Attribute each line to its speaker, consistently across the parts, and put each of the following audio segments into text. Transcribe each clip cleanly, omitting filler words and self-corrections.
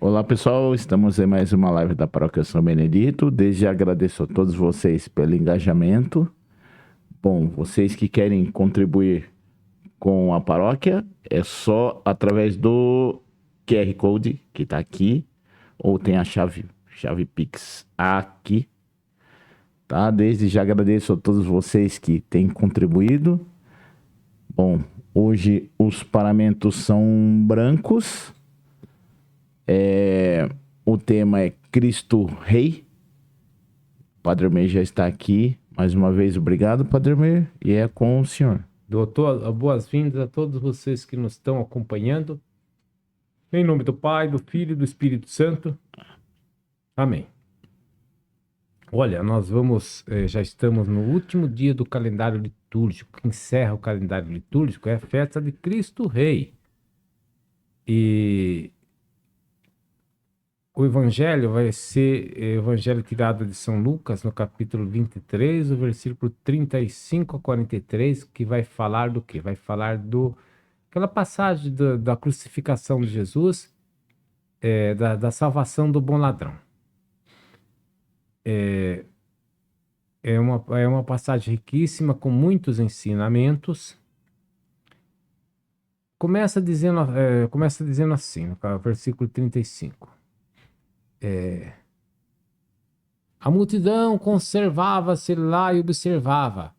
Speaker 1: Olá pessoal, estamos em mais uma live da Paróquia São Benedito. Desde já agradeço a todos vocês pelo engajamento. Bom, vocês que querem contribuir com a paróquia, é só através do QR Code que está aqui, ou tem a chave Pix aqui, tá? Desde já agradeço a todos vocês que têm contribuído. Bom, hoje os paramentos são brancos. O tema é Cristo Rei. Padre Meir já está aqui. Mais uma vez, obrigado, Padre Meir. E é com o senhor.
Speaker 2: Doutor, boas-vindas a todos vocês que nos estão acompanhando. Em nome do Pai, do Filho e do Espírito Santo. Amém. Olha, nós já estamos no último dia do calendário litúrgico, que encerra o calendário litúrgico, é a festa de Cristo Rei. E o evangelho vai ser o evangelho tirado de São Lucas, no capítulo 23, o versículo 35 a 43, que vai falar do quê? Vai falar aquela passagem da crucificação de Jesus, da salvação do bom ladrão. É uma passagem riquíssima, com muitos ensinamentos. Começa dizendo assim, no versículo 35. A multidão conservava-se lá e observava.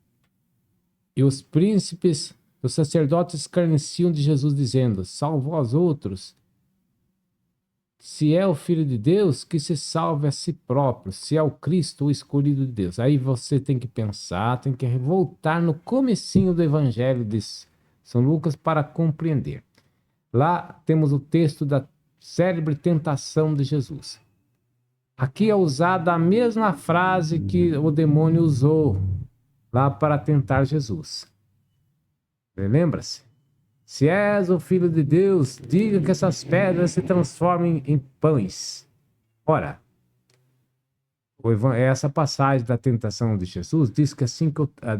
Speaker 2: E os príncipes, os sacerdotes escarneciam de Jesus, dizendo: salve vós outros. Se é o Filho de Deus, que se salve a si próprio. Se é o Cristo, o escolhido de Deus. Aí você tem que pensar, tem que voltar no comecinho do Evangelho de São Lucas para compreender. Lá temos o texto da célebre tentação de Jesus. Aqui é usada a mesma frase que o demônio usou lá para tentar Jesus. Lembra-se? Se és o Filho de Deus, diga que essas pedras se transformem em pães. Ora, essa passagem da tentação de Jesus diz que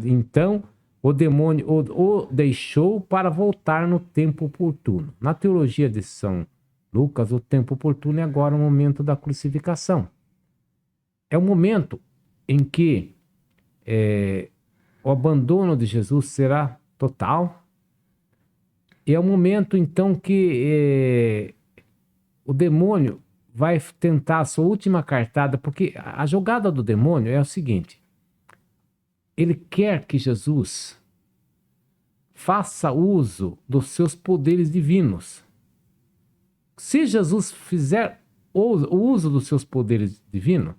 Speaker 2: então o demônio o deixou para voltar no tempo oportuno. Na teologia de São Lucas, o tempo oportuno é agora o momento da crucificação. É o momento em que o abandono de Jesus será total. E é o momento, então, que o demônio vai tentar a sua última cartada, porque a jogada do demônio é o seguinte: ele quer que Jesus faça uso dos seus poderes divinos. Se Jesus fizer o uso dos seus poderes divinos,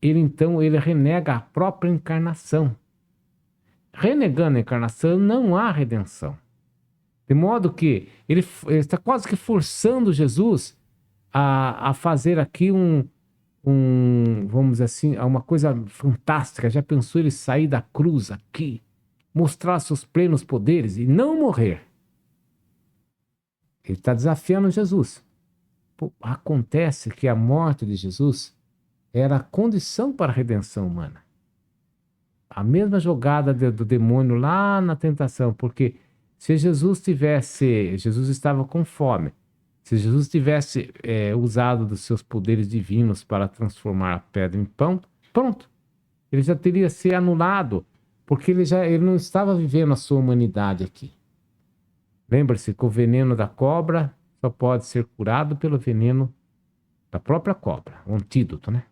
Speaker 2: ele renega a própria encarnação. Renegando a encarnação, não há redenção. De modo que ele está quase que forçando Jesus a fazer aqui vamos dizer assim, uma coisa fantástica. Já pensou ele sair da cruz aqui, mostrar seus plenos poderes e não morrer? Ele está desafiando Jesus. Acontece que a morte de Jesus era a condição para a redenção humana. A mesma jogada do demônio lá na tentação, porque se Jesus estava com fome, se Jesus tivesse usado dos seus poderes divinos para transformar a pedra em pão, pronto, ele já teria se anulado, porque ele não estava vivendo a sua humanidade aqui. Lembre-se que o veneno da cobra só pode ser curado pelo veneno da própria cobra, o antídoto, né?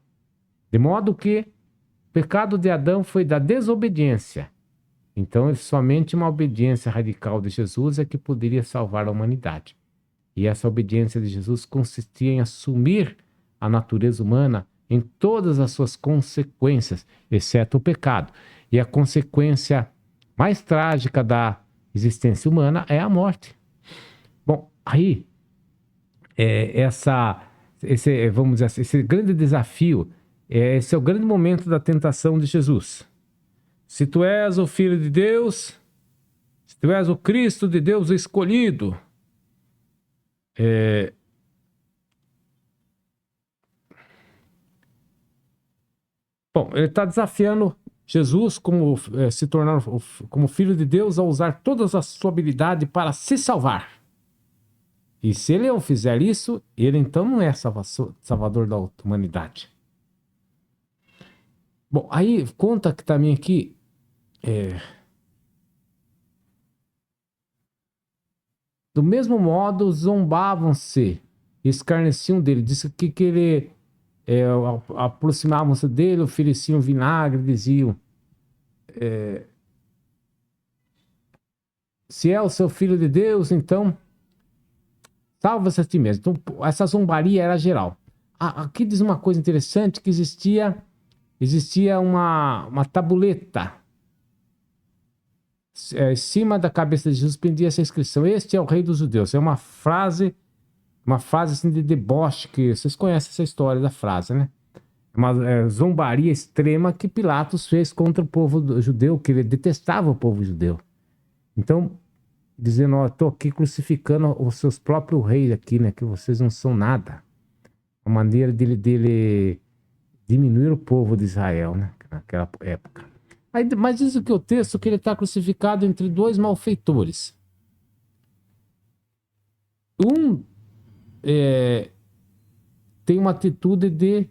Speaker 2: De modo que o pecado de Adão foi da desobediência. Então, somente uma obediência radical de Jesus é que poderia salvar a humanidade. E essa obediência de Jesus consistia em assumir a natureza humana em todas as suas consequências, exceto o pecado. E a consequência mais trágica da existência humana é a morte. Bom, aí, vamos dizer assim, esse grande desafio, esse é o grande momento da tentação de Jesus. Se tu és o Filho de Deus, se tu és o Cristo de Deus, o escolhido, bom, ele está desafiando Jesus se tornar como Filho de Deus, a usar toda a sua habilidade para se salvar. E se ele não fizer isso, ele então não é salvador da humanidade. Bom, aí conta que também aqui, do mesmo modo, zombavam-se, escarneciam dele. Disse que ele aproximavam-se dele, ofereciam vinagre, diziam: se é o seu filho de Deus, então salva-se a ti mesmo. Então, essa zombaria era geral. Aqui diz uma coisa interessante, que existia uma tabuleta. Em cima da cabeça de Jesus pendia essa inscrição: este é o rei dos judeus. É uma frase assim de deboche, que vocês conhecem essa história da frase, né? Uma zombaria extrema que Pilatos fez contra o povo judeu, que ele detestava o povo judeu. Então, dizendo: ó, estou aqui crucificando os seus próprios reis aqui, né? Que vocês não são nada. Uma maneira dele diminuir o povo de Israel, né? Naquela época. Mas diz o texto, que ele está crucificado entre dois malfeitores. Um tem uma atitude de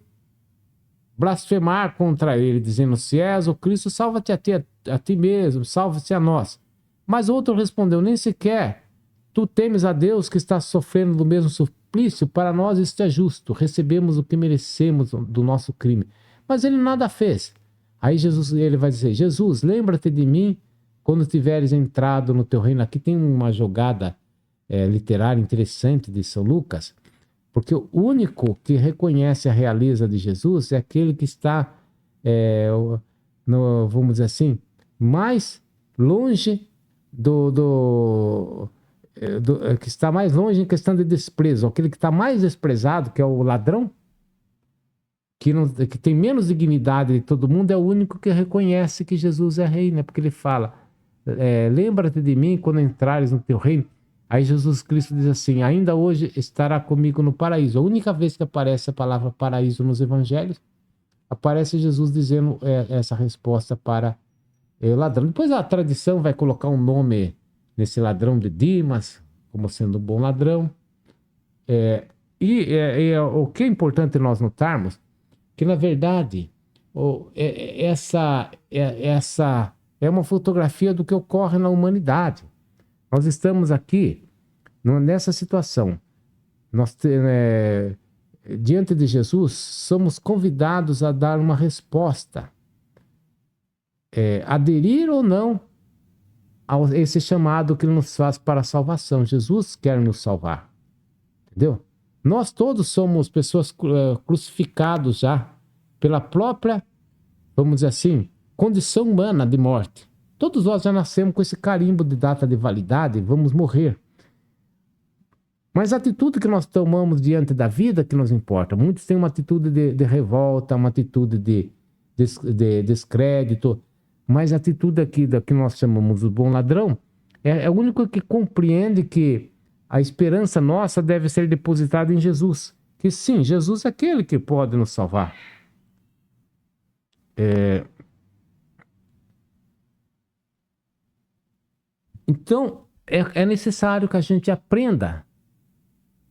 Speaker 2: blasfemar contra ele, dizendo: se és o Cristo, salva-te a ti mesmo, salva-te a nós. Mas outro respondeu: nem sequer tu temes a Deus, que está sofrendo do mesmo suplício? Para nós isto é justo, recebemos o que merecemos do nosso crime. Mas ele nada fez. Aí ele vai dizer: Jesus, lembra-te de mim quando tiveres entrado no teu reino. Aqui tem uma jogada literária interessante de São Lucas, porque o único que reconhece a realeza de Jesus é aquele que está, vamos dizer assim, mais longe que está mais longe em questão de desprezo. Aquele que está mais desprezado, que é o ladrão, que tem menos dignidade de todo mundo, é o único que reconhece que Jesus é rei, né? Porque ele fala: lembra-te de mim quando entrares no teu reino. Aí Jesus Cristo diz assim: ainda hoje estará comigo no paraíso. A única vez que aparece a palavra paraíso nos evangelhos, aparece Jesus dizendo essa resposta para o ladrão. Depois a tradição vai colocar um nome nesse ladrão de Dimas, como sendo um bom ladrão. O que é importante nós notarmos, que na verdade essa é uma fotografia do que ocorre na humanidade. Nós estamos aqui nessa situação. Diante de Jesus, somos convidados a dar uma resposta. Aderir ou não a esse chamado que ele nos faz para a salvação. Jesus quer nos salvar. Entendeu? Nós todos somos pessoas crucificados já pela própria, vamos dizer assim, condição humana de morte. Todos nós já nascemos com esse carimbo de data de validade, vamos morrer. Mas a atitude que nós tomamos diante da vida que nos importa. Muitos têm uma atitude de revolta, uma atitude de descrédito, mas a atitude aqui da que nós chamamos o bom ladrão é o único que compreende que a esperança nossa deve ser depositada em Jesus. Que sim, Jesus é aquele que pode nos salvar. Então, é necessário que a gente aprenda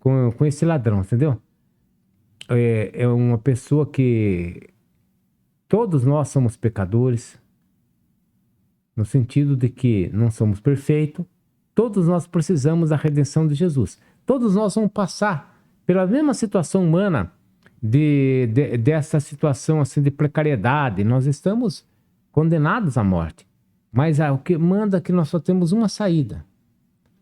Speaker 2: com esse ladrão, entendeu? É uma pessoa que todos nós somos pecadores, no sentido de que não somos perfeitos. Todos nós precisamos da redenção de Jesus. Todos nós vamos passar pela mesma situação humana dessa situação assim de precariedade. Nós estamos condenados à morte. Mas o que manda é que nós só temos uma saída: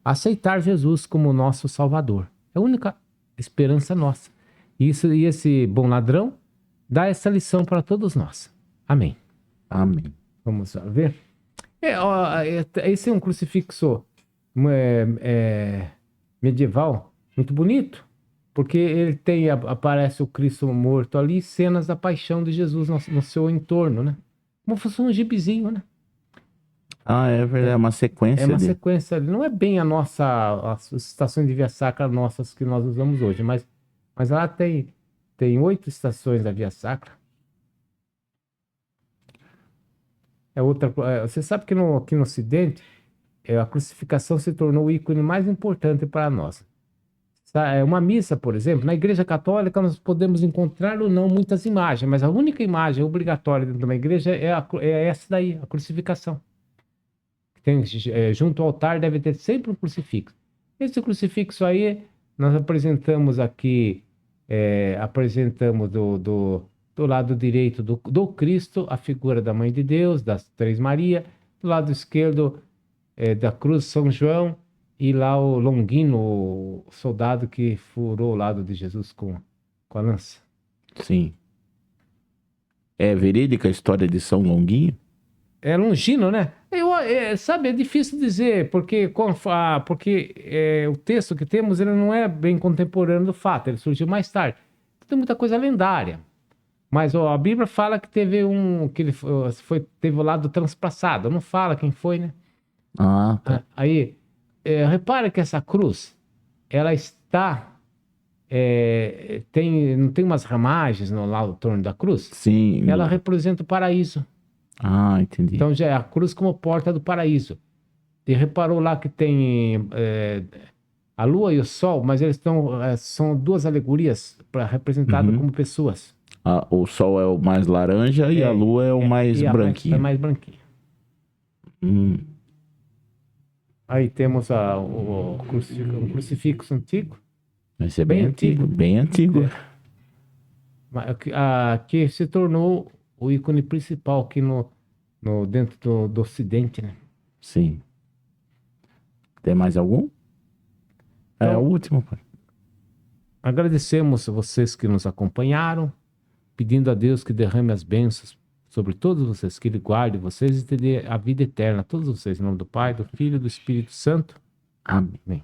Speaker 2: aceitar Jesus como nosso Salvador. É a única esperança nossa. E esse bom ladrão dá essa lição para todos nós. Amém.
Speaker 1: Amém.
Speaker 2: Vamos ver. Esse é um crucifixo medieval, muito bonito, porque ele aparece o Cristo morto ali, cenas da paixão de Jesus no seu entorno, né? Como se fosse um gibizinho, né?
Speaker 1: É verdade, é uma sequência.
Speaker 2: É uma sequência, não é bem as estações de Via Sacra nossas que nós usamos hoje, mas lá tem 8 estações da Via Sacra. Você sabe que aqui no Ocidente, a crucificação se tornou o ícone mais importante para nós. Uma missa, por exemplo, na Igreja Católica nós podemos encontrar ou não muitas imagens, mas a única imagem obrigatória dentro de uma igreja é essa daí, a crucificação. Junto ao altar deve ter sempre um crucifixo. Esse crucifixo aí, nós apresentamos aqui, apresentamos do lado direito do Cristo, a figura da Mãe de Deus, das Três Maria, do lado esquerdo da cruz São João, e lá o Longino, o soldado que furou o lado de Jesus com a lança.
Speaker 1: Sim. É verídica a história de São Longuinho?
Speaker 2: É Longino, né? Sabe, é difícil dizer, porque o texto que temos ele não é bem contemporâneo do fato, ele surgiu mais tarde. Tem muita coisa lendária. Mas a Bíblia fala que teve teve o lado transpassado. Não fala quem foi, né?
Speaker 1: Ah, tá.
Speaker 2: Aí, repara que essa cruz, ela está... não tem umas ramagens lá no torno da cruz?
Speaker 1: Sim.
Speaker 2: Ela representa o paraíso.
Speaker 1: Ah, entendi.
Speaker 2: Então já é a cruz como porta do paraíso. E reparou lá que tem a lua e o sol, mas eles são duas alegorias representadas como pessoas.
Speaker 1: O sol é o mais laranja e a lua é o mais branquinho.
Speaker 2: É mais branquinho. Aí temos um crucifixo antigo.
Speaker 1: Esse é bem antigo, bem antigo.
Speaker 2: Que se tornou o ícone principal aqui dentro do Ocidente, né?
Speaker 1: Sim. Tem mais algum? É o último, pai.
Speaker 2: Agradecemos a vocês que nos acompanharam, pedindo a Deus que derrame as bênçãos sobre todos vocês, que Ele guarde vocês e dê a vida eterna a todos vocês, em nome do Pai, do Filho e do Espírito Santo.
Speaker 1: Amém.